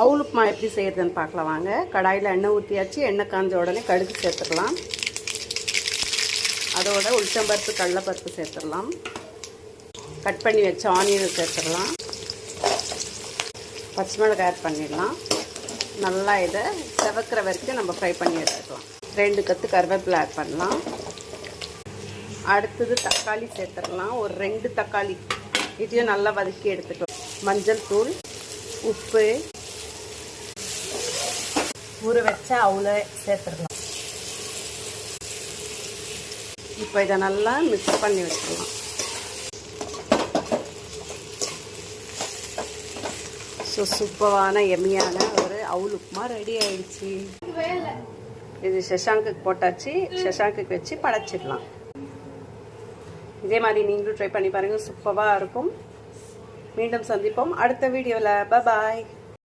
அவுல் உப்புமா எப்படி செய்கிறதுன்னு பார்க்கலாம் வாங்க. கடாயில் எண்ணெய் ஊற்றியாச்சு. எண்ணெய் காஞ்ச உடனே கடுகு சேர்த்துடலாம். அதோட உளுத்தம்பருப்பு கடலைப்பருப்பு சேர்த்துடலாம். கட் பண்ணி வச்ச ஆனியனை சேர்த்துடலாம். பச்சை மிளகாய் ஆட் பண்ணிடலாம். நல்லா இதை செவக்கிற வரைக்கும் நம்ம ஃப்ரை பண்ணி எடுத்துக்கலாம். 2 கத்து கருவேப்பிலை ஆட் பண்ணலாம். அடுத்தது தக்காளி சேர்த்துடலாம். ஒரு 2 தக்காளி இதையும் நல்லா வதக்கி எடுத்துக்கலாம். மஞ்சள் தூள், உப்பு, ஊற வச்ச அவுலை சேர்த்துடலாம். இப்போ இதை நல்லா மிக்ஸ் பண்ணி வச்சிடலாம். ஸோ சூப்பரான எம்மியான ஒரு அவுல் உப்புமா ரெடி ஆயிடுச்சு. இது சஷாங்குக்கு போட்டாச்சு. சஷாங்குக்கு வச்சு படைச்சிடலாம். இதே மாதிரி நீங்களும் ட்ரை பண்ணி பாருங்கள். சூப்பராக இருக்கும். மீண்டும் சந்திப்போம் அடுத்த வீடியோவில். பாய்.